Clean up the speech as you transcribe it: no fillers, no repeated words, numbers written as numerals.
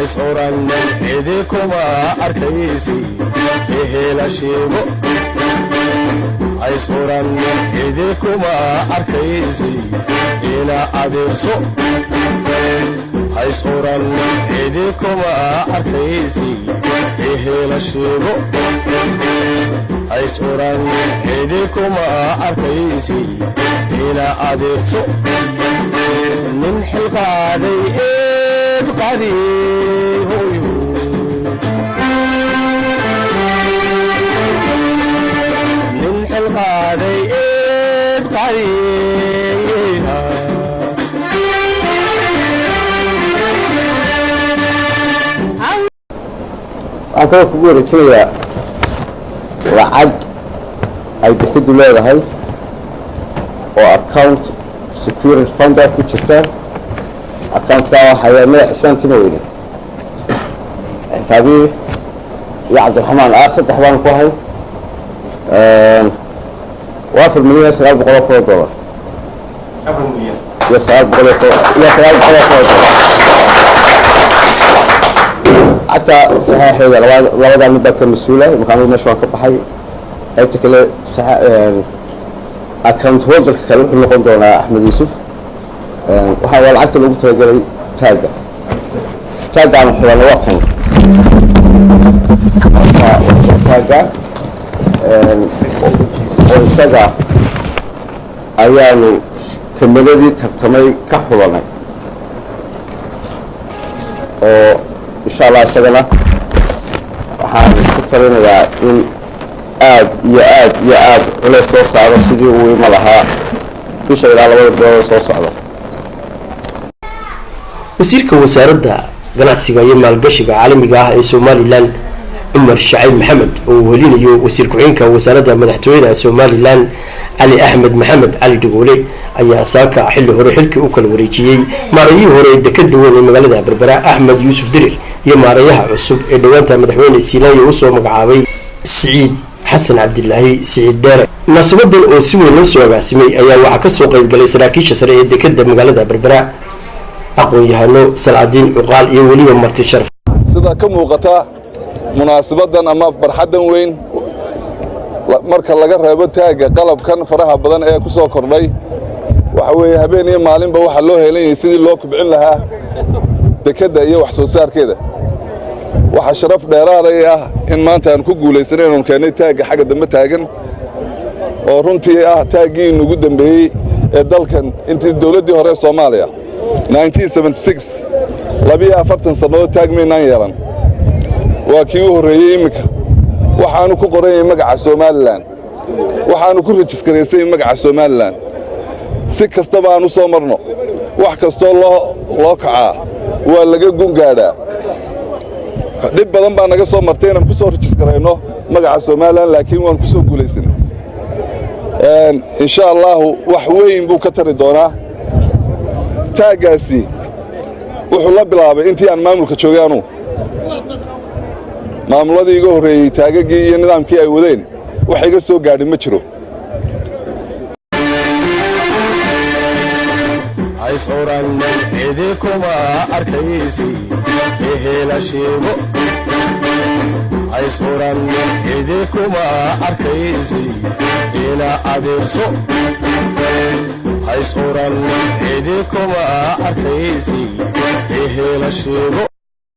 hays oran idikuma arkaysi ehela sheego hays oran idikuma arkaysi ila adeerso hays oran idikuma arkaysi ehela sheego hays oran idikuma arkaysi ila adeerso min xilqaaday قدي من الغادي قدي أكون كبير ترى لعج أي تكد له هاي أو account security fund كتير account كا حيوان اسمه تنويني حسابي يا عبد الرحمن أرسل تحوان كوهي وافر مليون سؤال بقول $4 يا سؤال بقول حتى صحيح هذا لو ده مبكر مسؤولة مكانه مشروع كبحي هيتكلم صح account holder كله نقول دونا أحمد يوسف وحاول عدت لو ترجع تاجا عن حوالي وقم تاجا والسجع أيام كملدي ترتمي كحولنا إن شاء الله سجنا حنسكترنا يا إن يا ولا صوص على سيدي وملها في شيء على وجه صوص على wasiirka wasaaradda ganacsiga iyo maalgashiga caalamiga ah ee Soomaaliland Umar Shaciib Maxamed oo welinayo wasiir ku-xigeenka wasaaradda madaxtooyada Soomaaliland Ali Ahmed Maxamed Ali Dugoole ayaa saaka xilli hore xilkii u kala wareejiyay maarayihii hore dekedda weyn ee magaalada Berbera Ahmed Yuusuf Dirir iyo maarayaha cusub ee dhawaanta madaxweyne Siilaanyo uu soo magacaabay Saciid Xasan Cabdillaahi Saciid Dheere munaasabaddan oo si weyn loo soo agaasimay ayaa waxa ka soo qayb galay saraakiisha sare ee dekedda magaalada Berbera aqoon yahano salaadiin uqaal iyo waliba marti sharaf sida ka muuqata munaasabadan ama barxadan weyn marka laga reebo taaga qalabkan faraha badan ee ku soo kordhay waxa weeye habeen iyo maalinba waxa loo heelayay sidii loo kubcin lahaa dekedda iyo wax soo saarkeeda waxa sharaf dheeraad ah in maanta aan ku guuleysanayno keenay taaga xagga dambe taagan oo runtii ah taagii ugu dambeeyay ee dalkan intii dawladii hore Soomaaliya 1976 labiya 40 sano taagmeynaan yeelan waa kii u horeeyay imika waxaanu ku qoran magaca Soomaaliland waxaanu ku rejistareysay magaca Soomaaliland si kastaba aanu soo marno wax kasto loo kacaa waa laga gungaadhaa dib badan baa naga soo martay inaan ku soo rejistareeyno magaca Soomaaliland laakiin waan ku soo guuleysanay insha Allah wax weyn buu ka tari doonaa taagaasi wuxuu la bilaabay intii aan maamulka joogaanu maamuladii iga horeeyay taagagii iyo nidaamkii ay wadeen wax iga soo gaadhin ma jiro hays oran idikuma arkaysi ehela sheego hays oran idikuma arkaysi ila adeerso hays oran idikuma arkaysi ehela sheego